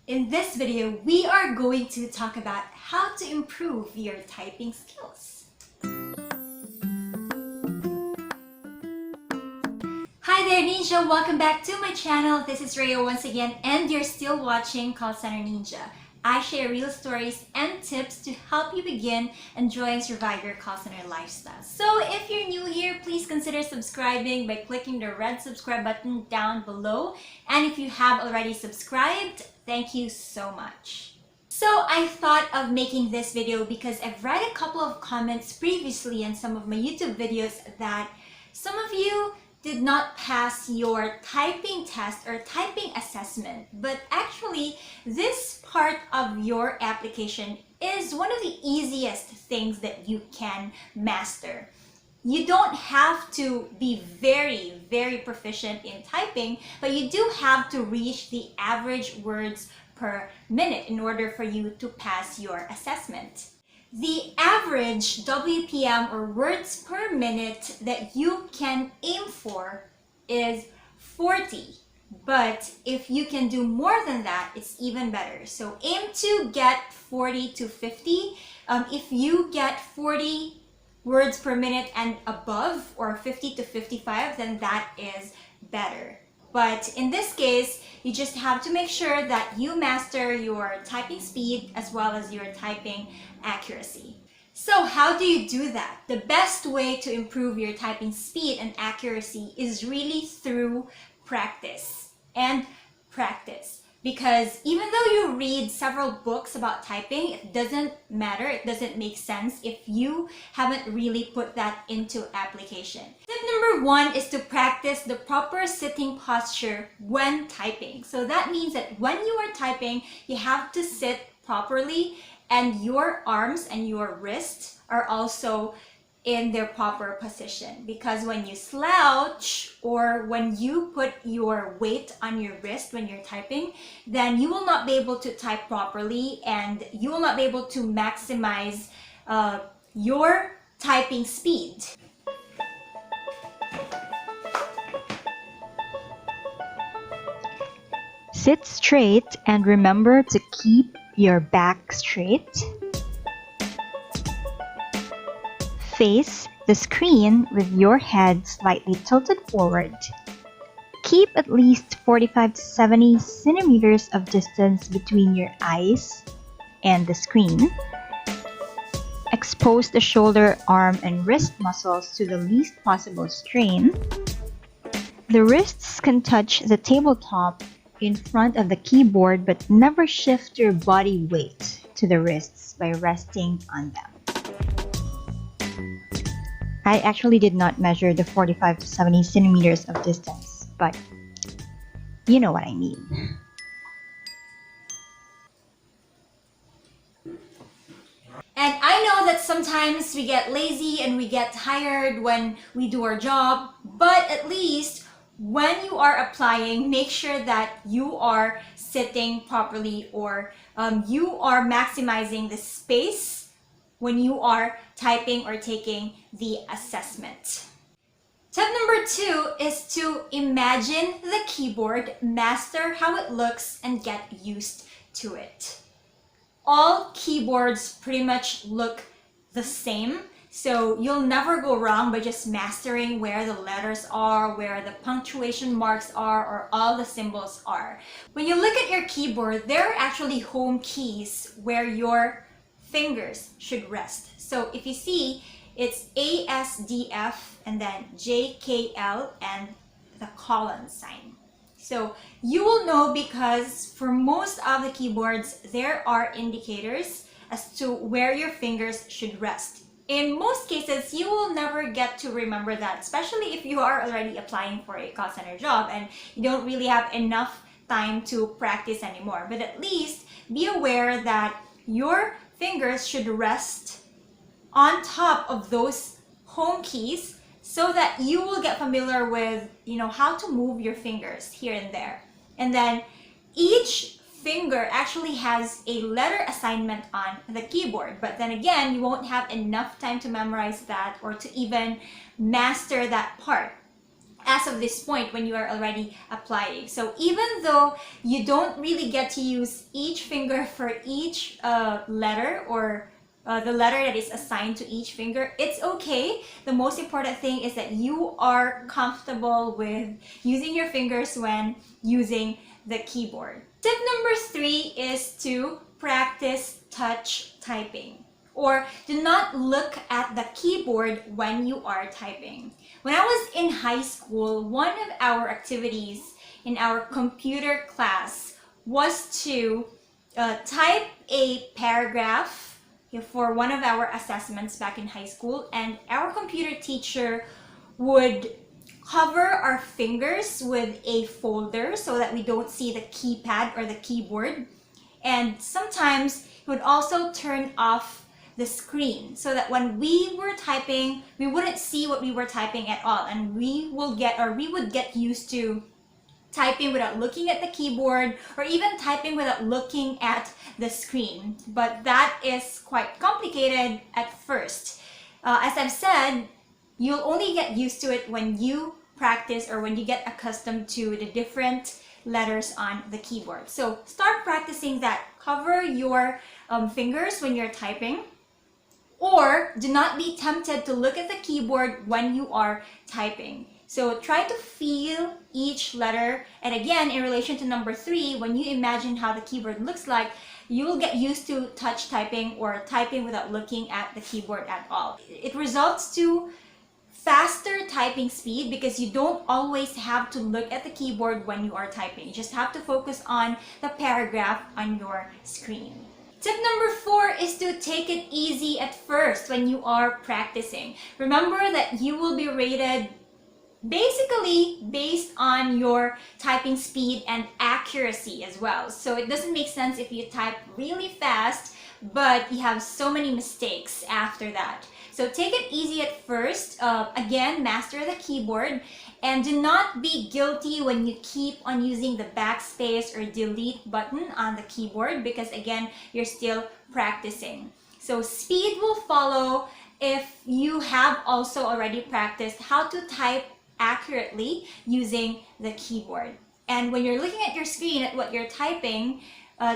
In this video, we are going to talk about how to improve your typing skills. Hi there Ninja, welcome back to my channel. This is Rayo once again and you're still watching Call Center Ninja. I share real stories and tips to help you begin, enjoy, and survive your call center lifestyle. So if you're new here, please consider subscribing by clicking the red subscribe button down below. And if you have already subscribed, thank you so much. So I thought of making this video because I've read a couple of comments previously in some of my YouTube videos that some of you did not pass your typing test or typing assessment, but actually this part of your application is one of the easiest things that you can master. You don't have to be very proficient in typing, but you do have to reach the average words per minute in order for you to pass your assessment. The average WPM or words per minute that you can aim for is 40. But if you can do more than that, it's even better. So aim to get 40 to 50. If you get 40 words per minute and above, or 50 to 55, then that is better. But in this case, you just have to make sure that you master your typing speed as well as your typing accuracy. So how do you do that? The best way to improve your typing speed and accuracy is really through practice and practice. Because even though you read several books about typing, it doesn't matter, it doesn't make sense if you haven't really put that into application. Tip number one is to practice the proper sitting posture when typing. So that means that when you are typing, you have to sit properly and your arms and your wrists are also in their proper position, because when you slouch or when you put your weight on your wrist when you're typing, then you will not be able to type properly and you will not be able to maximize your typing speed. Sit straight and remember to keep your back straight. Face the screen with your head slightly tilted forward. Keep at least 45 to 70 centimeters of distance between your eyes and the screen. Expose the shoulder, arm, and wrist muscles to the least possible strain. The wrists can touch the tabletop in front of the keyboard, but never shift your body weight to the wrists by resting on them. I actually did not measure the 45 to 70 centimeters of distance, but you know what I mean. And I know that sometimes we get lazy and we get tired when we do our job, but at least when you are applying, make sure that you are sitting properly, or you are maximizing the space when you are typing or taking the assessment. Tip number two is to imagine the keyboard, master how it looks, and get used to it. All keyboards pretty much look the same, so you'll never go wrong by just mastering where the letters are, where the punctuation marks are, or all the symbols are. When you look at your keyboard, there are actually home keys where your fingers should rest. So if you see, it's A, S, D, F, and then J, K, L, and the colon sign. So you will know because for most of the keyboards, there are indicators as to where your fingers should rest. In most cases, you will never get to remember that, especially if you are already applying for a call center job and you don't really have enough time to practice anymore. But at least be aware that your fingers should rest on top of those home keys so that you will get familiar with, how to move your fingers here and there. And then each finger actually has a letter assignment on the keyboard, but then again, you won't have enough time to memorize that or to even master that part. as of this point when you are already applying. So even though you don't really get to use each finger for each letter or the letter that is assigned to each finger, it's okay. The most important thing is that you are comfortable with using your fingers when using the keyboard. Tip number 3 is to practice touch typing, or do not look at the keyboard when you are typing. When I was in high school, one of our activities in our computer class was to type a paragraph for one of our assessments back in high school, and our computer teacher would cover our fingers with a folder so that we don't see the keypad or the keyboard, and sometimes he would also turn off the screen so that when we were typing, we wouldn't see what we were typing at all, and we would get used to typing without looking at the keyboard, or even typing without looking at the screen. But that is quite complicated at first. As I've said, you'll only get used to it when you practice or when you get accustomed to the different letters on the keyboard. So start practicing that. Cover your fingers when you're typing, or do not be tempted to look at the keyboard when you are typing. So try to feel each letter. And again, in relation to number 3, when you imagine how the keyboard looks like, you will get used to touch typing or typing without looking at the keyboard at all. It results to faster typing speed because you don't always have to look at the keyboard when you are typing. You just have to focus on the paragraph on your screen. Tip number 4 is to take it easy at first when you are practicing. Remember that you will be rated basically based on your typing speed and accuracy as well. So it doesn't make sense if you type really fast but you have so many mistakes after that. So take it easy at first. Again, master the keyboard, and do not be guilty when you keep on using the backspace or delete button on the keyboard, because again, you're still practicing. So speed will follow if you have also already practiced how to type accurately using the keyboard. And when you're looking at your screen at what you're typing,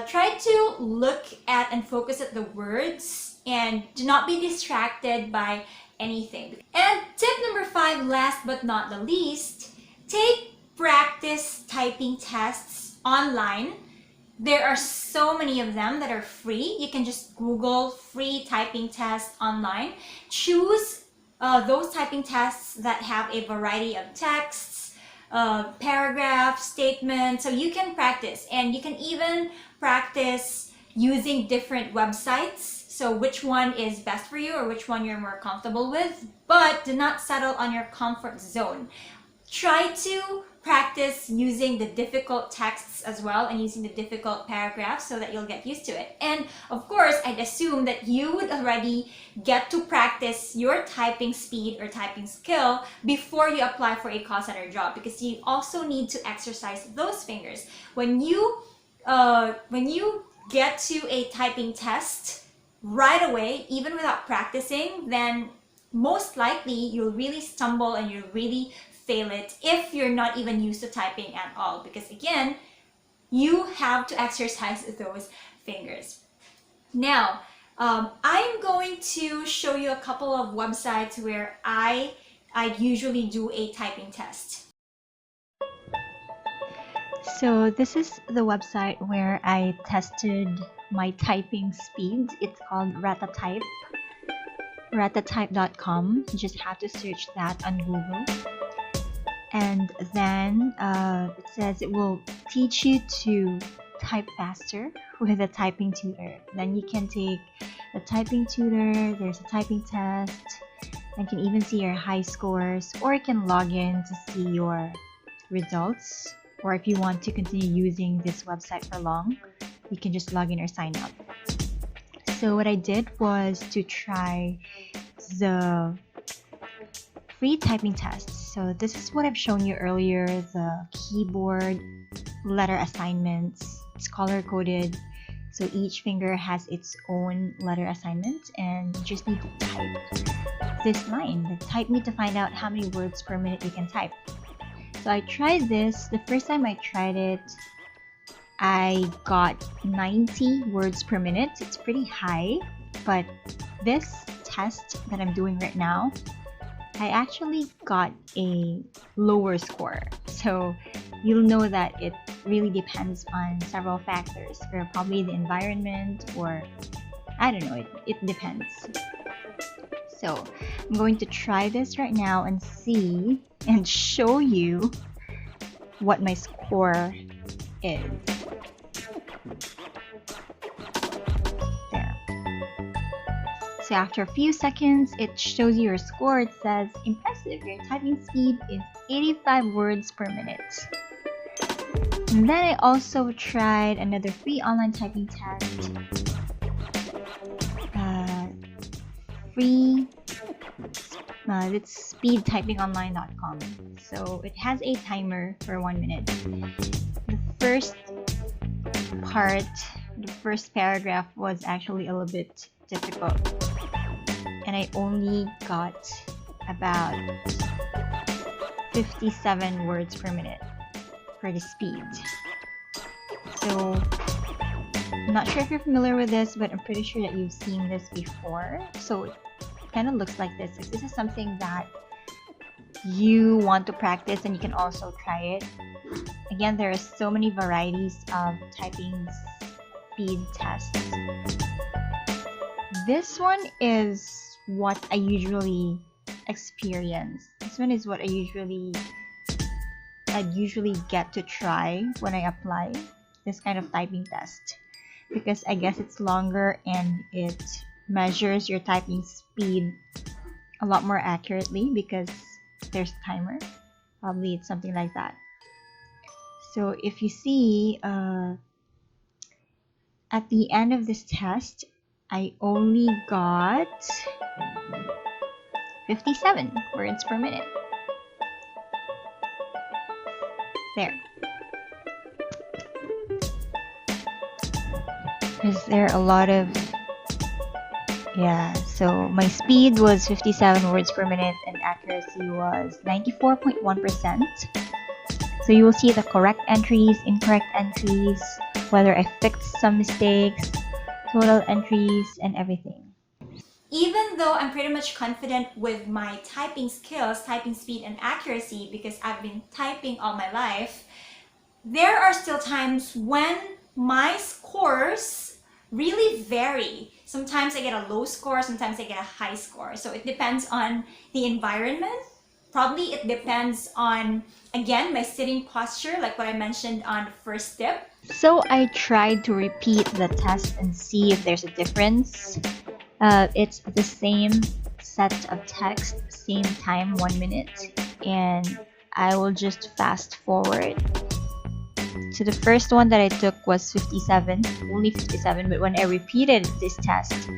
try to look at and focus at the words, and do not be distracted by anything. And tip number 5, last but not the least, take practice typing tests online. There are so many of them that are free. You can just Google free typing tests online. Choose those typing tests that have a variety of texts, paragraphs, statements, so you can practice. And you can even practice using different websites, so which one is best for you or which one you're more comfortable with. But do not settle on your comfort zone. Try to practice using the difficult texts as well and using the difficult paragraphs so that you'll get used to it. And of course, I'd assume that you would already get to practice your typing speed or typing skill before you apply for a call center job, because you also need to exercise those fingers. When you get to a typing test right away, even without practicing, then most likely you'll really stumble and you'll really fail it if you're not even used to typing at all, because again, you have to exercise those fingers. Now, I'm going to show you a couple of websites where I usually do a typing test. So this is the website where I tested my typing speed. It's called Ratatype. Ratatype.com. You just have to search that on Google. And then it says it will teach you to type faster with a typing tutor. Then you can take a typing tutor, there's a typing test, and you can even see your high scores, or you can log in to see your results. Or if you want to continue using this website for long, you can just log in or sign up. So what I did was to try the free typing tests. So this is what I've shown you earlier, the keyboard letter assignments. It's color coded, so each finger has its own letter assignment, and you just need to type this line. Type me to find out how many words per minute you can type. So I tried this. The first time I tried it, I got 90 words per minute. It's pretty high, but this test that I'm doing right now, I actually got a lower score. So you'll know that it really depends on several factors, or probably the environment, or I don't know, it depends. So I'm going to try this right now and see and show you what my score is. There. So after a few seconds, it shows you your score. It says, impressive, your typing speed is 85 words per minute. And then I also tried another free online typing test. It's speedtypingonline.com. So it has a timer for 1 minute. The first part, the first paragraph was actually a little bit difficult, and I only got about 57 words per minute for the speed. So I'm not sure if you're familiar with this, but I'm pretty sure that you've seen this before. So it kind of looks like this. If this is something that you want to practice, and you can also try it. Again, there are so many varieties of typing speed tests. This one is what I usually experience. This one is what I usually get to try when I apply this kind of typing test, because I guess it's longer and it measures your typing speed a lot more accurately because there's a timer. Probably it's something like that. So if you see at the end of this test, I only got 57 words per minute. There. Is there a lot of... Yeah, so my speed was 57 words per minute and accuracy was 94.1%. So you will see the correct entries, incorrect entries, whether I fixed some mistakes, total entries, and everything. Even though I'm pretty much confident with my typing skills, typing speed and accuracy, because I've been typing all my life, there are still times when my scores really vary. Sometimes I get a low score, sometimes I get a high score. So it depends on the environment. Probably it depends on, again, my sitting posture, like what I mentioned on the first tip. So I tried to repeat the test and see if there's a difference. It's the same set of text, same time, 1 minute, and I will just fast forward. So the first one that I took was 57, only 57, but when I repeated this test,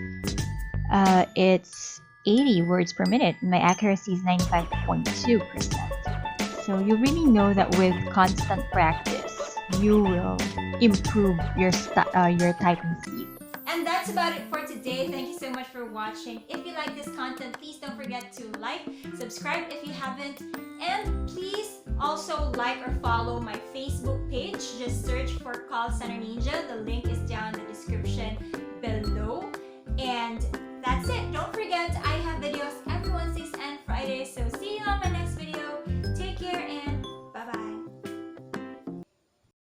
it's 80 words per minute, and my accuracy is 95.2%. So you really know that with constant practice, you will improve your typing speed. And that's about it for today. Thank you so much for watching. If you like this content, please don't forget to like, subscribe if you haven't, and please also like or follow my Facebook page. Just search for Call Center Ninja. The link is down in the description below. And that's it. Don't forget, I have videos every Wednesdays and Fridays, so